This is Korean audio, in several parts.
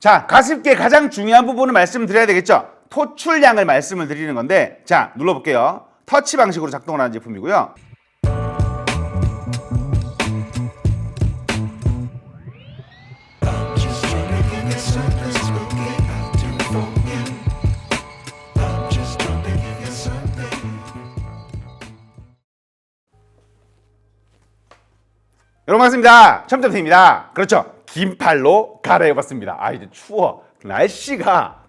자, 가습기의 가장 중요한 부분을 말씀드려야 되겠죠. 토출량을 말씀을 드리는 건데, 자, 눌러볼게요. 터치 방식으로 작동을 하는 제품이고요. 여러분 반갑습니다. 첨점팀입니다. 그렇죠. 긴팔로 갈아입었습니다. 이제 추워. 날씨가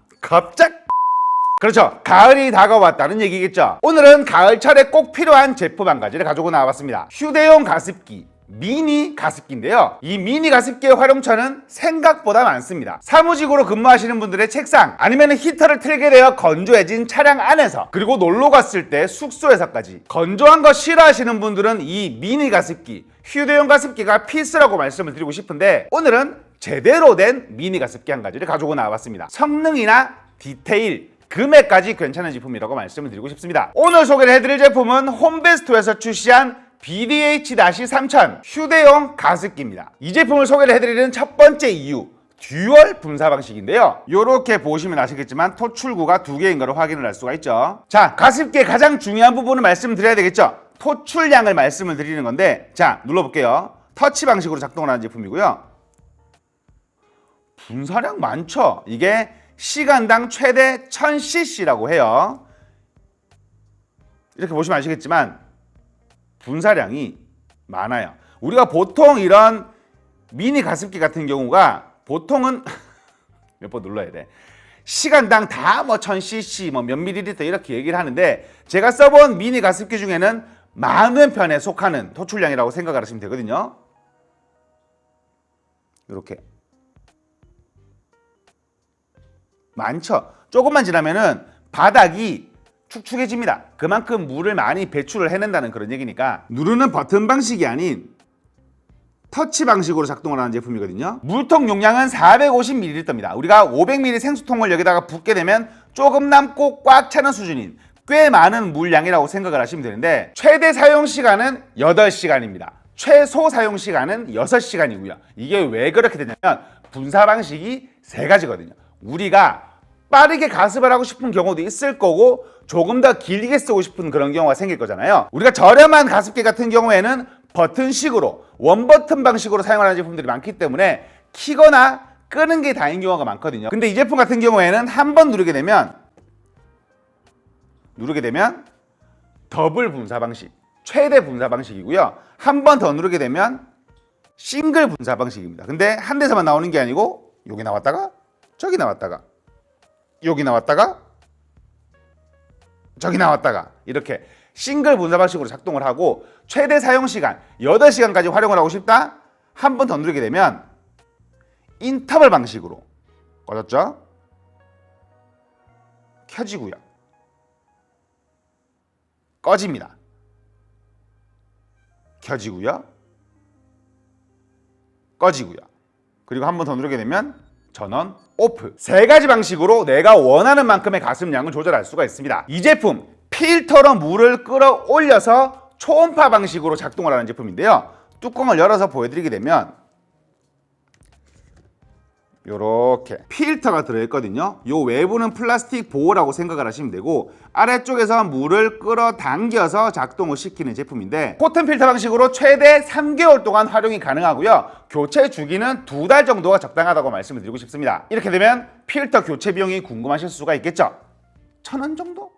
그렇죠. 가을이 다가왔다는 얘기겠죠. 오늘은 가을철에 꼭 필요한 제품 한 가지를 가지고 나와봤습니다. 휴대용 가습기, 미니 가습기인데요. 이 미니 가습기의 활용처는 생각보다 많습니다. 사무직으로 근무하시는 분들의 책상, 아니면 히터를 틀게 되어 건조해진 차량 안에서, 그리고 놀러 갔을 때 숙소에서까지 건조한 거 싫어하시는 분들은 이 미니 가습기, 휴대용 가습기가 필수라고 말씀을 드리고 싶은데, 오늘은 제대로 된 미니 가습기 한 가지를 가지고 나와봤습니다. 성능이나 디테일, 금액까지 괜찮은 제품이라고 말씀을 드리고 싶습니다. 오늘 소개를 해드릴 제품은 홈베스토에서 출시한 BDH-3000 휴대용 가습기입니다. 이 제품을 소개를 해드리는 첫 번째 이유, 듀얼 분사 방식인데요. 이렇게 보시면 아시겠지만 토출구가 두 개인 것을 확인을 할 수가 있죠. 자, 가습기의 가장 중요한 부분을 말씀드려야 되겠죠. 토출량을 말씀을 드리는 건데, 자, 눌러볼게요. 터치 방식으로 작동을 하는 제품이고요. 분사량 많죠. 이게 시간당 최대 1000cc라고 해요. 이렇게 보시면 아시겠지만 분사량이 많아요. 우리가 보통 이런 미니 가습기 같은 경우가 보통은 몇 번 눌러야 돼. 시간당 다 뭐 1000cc 몇 밀리리터 이렇게 얘기를 하는데, 제가 써본 미니 가습기 중에는 많은 편에 속하는 토출량이라고 생각을 하시면 되거든요. 이렇게 많죠. 조금만 지나면은 바닥이 축축해집니다. 그만큼 물을 많이 배출을 해낸다는 그런 얘기니까, 누르는 버튼 방식이 아닌 터치 방식으로 작동을 하는 제품이거든요. 물통 용량은 450ml입니다. 우리가 500ml 생수통을 여기다가 붓게 되면 조금 남고 꽉 차는 수준인 꽤 많은 물량이라고 생각을 하시면 되는데, 최대 사용 시간은 8시간입니다. 최소 사용 시간은 6시간이고요. 이게 왜 그렇게 되냐면 분사 방식이 세 가지거든요. 우리가 빠르게 가습을 하고 싶은 경우도 있을 거고, 조금 더 길게 쓰고 싶은 그런 경우가 생길 거잖아요. 우리가 저렴한 가습기 같은 경우에는 버튼식으로, 원버튼 방식으로 사용하는 제품들이 많기 때문에 키거나 끄는 게 다인 경우가 많거든요. 근데 이 제품 같은 경우에는 한 번 누르게 되면 더블 분사 방식, 최대 분사 방식이고요. 한 번 더 누르게 되면 싱글 분사 방식입니다. 근데 한 대에서만 나오는 게 아니고, 여기 나왔다가 저기 나왔다가 여기 나왔다가 저기 나왔다가, 이렇게 싱글 분사 방식으로 작동을 하고, 최대 사용 시간 8시간까지 활용을 하고 싶다? 한 번 더 누르게 되면 인터벌 방식으로 꺼졌죠? 켜지고요. 꺼집니다. 켜지고요. 꺼지고요. 그리고 한 번 더 누르게 되면 전원 오프. 세 가지 방식으로 내가 원하는 만큼의 가습량을 조절할 수가 있습니다. 이 제품 필터로 물을 끌어올려서 초음파 방식으로 작동을 하는 제품인데요. 뚜껑을 열어서 보여드리게 되면 이렇게 필터가 들어있거든요. 이 외부는 플라스틱 보호라고 생각을 하시면 되고, 아래쪽에서 물을 끌어당겨서 작동을 시키는 제품인데, 코튼 필터 방식으로 최대 3개월 동안 활용이 가능하고요. 교체 주기는 2달 정도가 적당하다고 말씀을 드리고 싶습니다. 이렇게 되면 필터 교체 비용이 궁금하실 수가 있겠죠. 1000원 정도?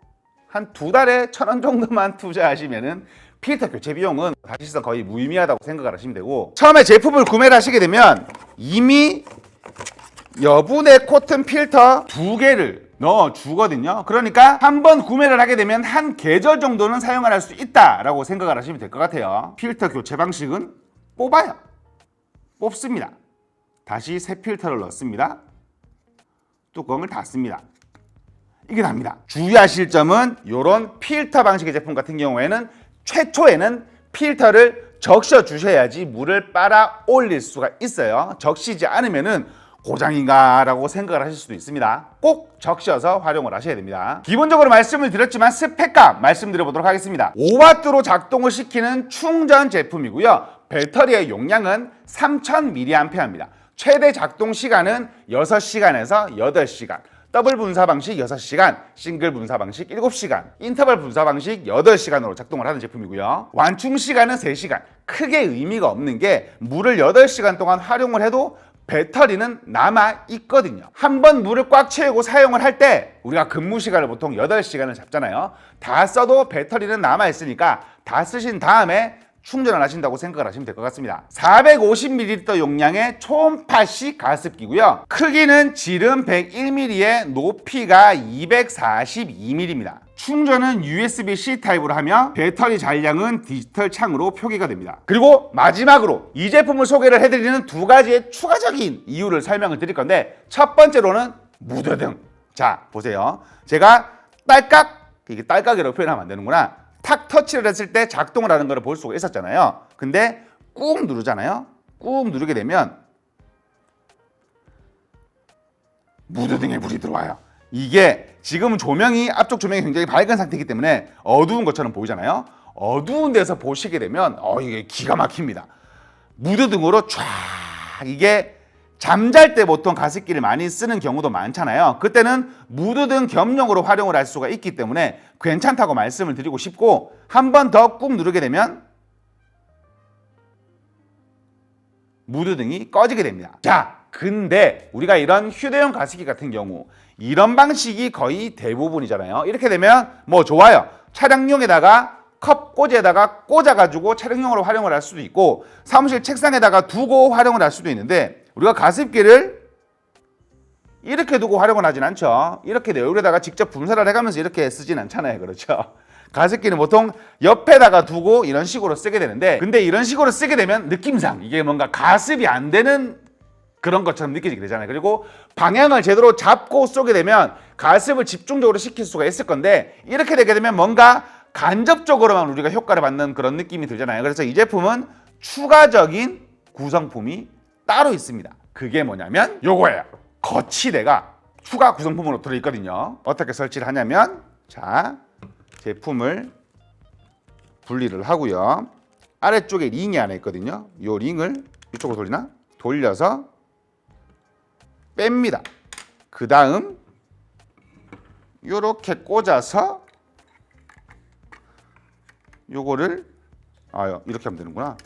한 2달에 1000원 정도만 투자하시면은 필터 교체 비용은 사실상 거의 무의미하다고 생각을 하시면 되고, 처음에 제품을 구매를 하시게 되면 이미 여분의 코튼 필터 2개를 넣어 주거든요. 그러니까 한번 구매를 하게 되면 한 계절 정도는 사용을 할 수 있다라고 생각을 하시면 될 것 같아요. 필터 교체 방식은 뽑아요. 뽑습니다. 다시 새 필터를 넣습니다. 뚜껑을 닫습니다. 이게 답니다. 주의하실 점은, 이런 필터 방식의 제품 같은 경우에는 최초에는 필터를 적셔 주셔야지 물을 빨아 올릴 수가 있어요. 적시지 않으면은 고장인가 라고 생각을 하실 수도 있습니다. 꼭 적셔서 활용을 하셔야 됩니다. 기본적으로 말씀을 드렸지만 스펙감 말씀드려보도록 하겠습니다. 5W로 작동을 시키는 충전 제품이고요. 배터리의 용량은 3000mAh입니다. 최대 작동 시간은 6시간에서 8시간. 더블 분사 방식 6시간, 싱글 분사 방식 7시간, 인터벌 분사 방식 8시간으로 작동을 하는 제품이고요. 완충 시간은 3시간. 크게 의미가 없는 게 물을 8시간 동안 활용을 해도 배터리는 남아 있거든요. 한번 물을 꽉 채우고 사용을 할 때 우리가 근무 시간을 보통 8시간을 잡잖아요. 다 써도 배터리는 남아 있으니까 다 쓰신 다음에 충전을 하신다고 생각을 하시면 될 것 같습니다. 450ml 용량의 초음파식 가습기고요. 크기는 지름 101mm에 높이가 242mm입니다. 충전은 USB-C 타입으로 하며 배터리 잔량은 디지털 창으로 표기가 됩니다. 그리고 마지막으로 이 제품을 소개를 해드리는 두 가지의 추가적인 이유를 설명을 드릴 건데, 첫 번째로는 무드등. 자, 보세요. 제가 딸깍, 이게 딸깍이라고 표현하면 안 되는구나. 탁 터치를 했을 때 작동을 하는 걸 볼 수가 있었잖아요. 근데 꾹 누르잖아요. 꾹 누르게 되면 무드등에 불이 들어와요. 이게 지금 조명이, 앞쪽 조명이 굉장히 밝은 상태이기 때문에 어두운 것처럼 보이잖아요. 어두운 데서 보시게 되면 이게 기가 막힙니다. 무드등으로 촤, 이게 잠잘 때 보통 가습기를 많이 쓰는 경우도 많잖아요. 그때는 무드등 겸용으로 활용을 할 수가 있기 때문에 괜찮다고 말씀을 드리고 싶고, 한 번 더 꾹 누르게 되면 무드등이 꺼지게 됩니다. 자, 근데 우리가 이런 휴대용 가습기 같은 경우 이런 방식이 거의 대부분이잖아요. 이렇게 되면 뭐 좋아요. 차량용에다가 컵 꽂이에다가 꽂아가지고 차량용으로 활용을 할 수도 있고, 사무실 책상에다가 두고 활용을 할 수도 있는데, 우리가 가습기를 이렇게 두고 활용을 하진 않죠. 이렇게 내 얼굴에다가 직접 분사를 해가면서 이렇게 쓰진 않잖아요. 그렇죠? 가습기는 보통 옆에다가 두고 이런 식으로 쓰게 되는데, 근데 이런 식으로 쓰게 되면 느낌상 이게 뭔가 가습이 안 되는 그런 것처럼 느껴지게 되잖아요. 그리고 방향을 제대로 잡고 쏘게 되면 가습을 집중적으로 시킬 수가 있을 건데, 이렇게 되게 되면 뭔가 간접적으로만 우리가 효과를 받는 그런 느낌이 들잖아요. 그래서 이 제품은 추가적인 구성품이 따로 있습니다. 그게 뭐냐면 요거예요. 거치대가 추가 구성품으로 들어있거든요. 어떻게 설치를 하냐면, 자, 제품을 분리를 하고요. 아래쪽에 링이 하나 있거든요. 요 링을 이쪽으로 돌리나? 돌려서 뺍니다. 그 다음 요렇게 꽂아서 요거를 이렇게 하면 되는구나.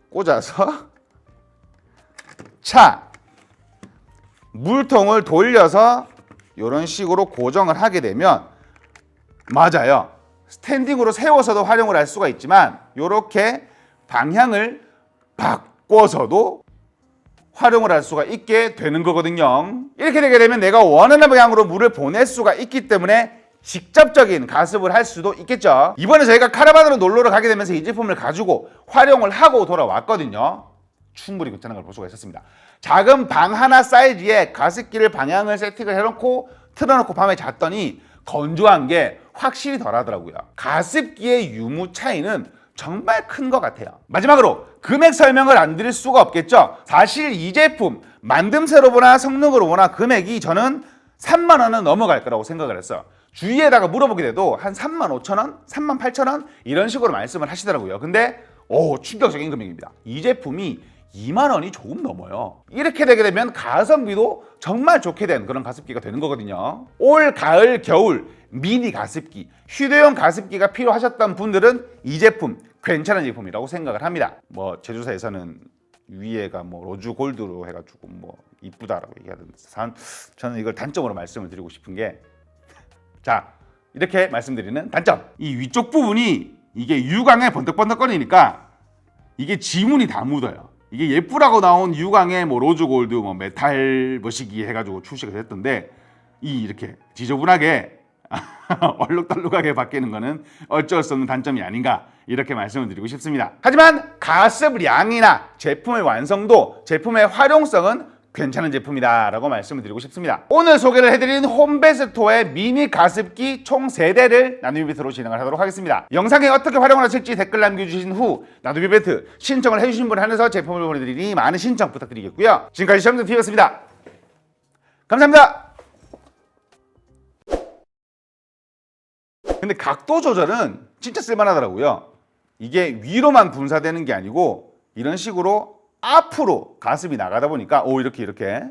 꽂아서 차 물통을 돌려서 이런 식으로 고정을 하게 되면, 맞아요, 스탠딩으로 세워서도 활용을 할 수가 있지만 이렇게 방향을 바꿔서도 활용을 할 수가 있게 되는 거거든요. 이렇게 되게 되면 내가 원하는 방향으로 물을 보낼 수가 있기 때문에 직접적인 가습을 할 수도 있겠죠. 이번에 저희가 카라반으로 놀러를 가게 되면서 이 제품을 가지고 활용을 하고 돌아왔거든요. 충분히 괜찮은 걸 볼 수가 있었습니다. 작은 방 하나 사이즈에 가습기를 방향을 세팅을 해놓고 틀어놓고 밤에 잤더니 건조한 게 확실히 덜 하더라고요. 가습기의 유무 차이는 정말 큰 것 같아요. 마지막으로 금액 설명을 안 드릴 수가 없겠죠. 사실 이 제품 만듦새로 보나 성능으로 보나 금액이 저는 3만 원은 넘어갈 거라고 생각을 했어요. 주위에다가 물어보게 돼도 한 3만 5천 원, 3만 8천 원 이런 식으로 말씀을 하시더라고요. 근데 충격적인 금액입니다. 이 제품이 2만 원이 조금 넘어요. 이렇게 되게 되면 가성비도 정말 좋게 된 그런 가습기가 되는 거거든요. 올, 가을, 겨울 미니 가습기, 휴대용 가습기가 필요하셨던 분들은 이 제품 괜찮은 제품이라고 생각을 합니다. 뭐 제조사에서는 위에가 뭐 로즈 골드로 해가지고 뭐 이쁘다라고 얘기하던데, 저는 이걸 단점으로 말씀을 드리고 싶은 게, 자, 이렇게 말씀드리는 단점, 이 위쪽 부분이 이게 유광에 번뜩번뜩거리니까 이게 지문이 다 묻어요. 이게 예쁘라고 나온 유광에 뭐 로즈 골드, 뭐 메탈 머시기 해가지고 출시가 됐던데, 이렇게 지저분하게 얼룩덜룩하게 바뀌는 거는 어쩔 수 없는 단점이 아닌가, 이렇게 말씀을 드리고 싶습니다. 하지만 가습량이나 제품의 완성도, 제품의 활용성은 괜찮은 제품이다 라고 말씀을 드리고 싶습니다. 오늘 소개를 해드린 홈베스토어의 미니 가습기 총 3대를 나눔 이벤트로 진행을 하도록 하겠습니다. 영상에 어떻게 활용을 하실지 댓글 남겨주신 후 나눔 이벤트 신청을 해주신 분 한해서 제품을 보내드리니 많은 신청 부탁드리겠고요. 지금까지 시험등TV였습니다. 감사합니다. 근데 각도 조절은 진짜 쓸만하더라고요. 이게 위로만 분사되는 게 아니고 이런 식으로 앞으로 가습이 나가다 보니까 이렇게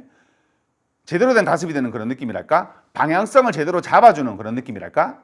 제대로 된 가습이 되는 그런 느낌이랄까? 방향성을 제대로 잡아주는 그런 느낌이랄까?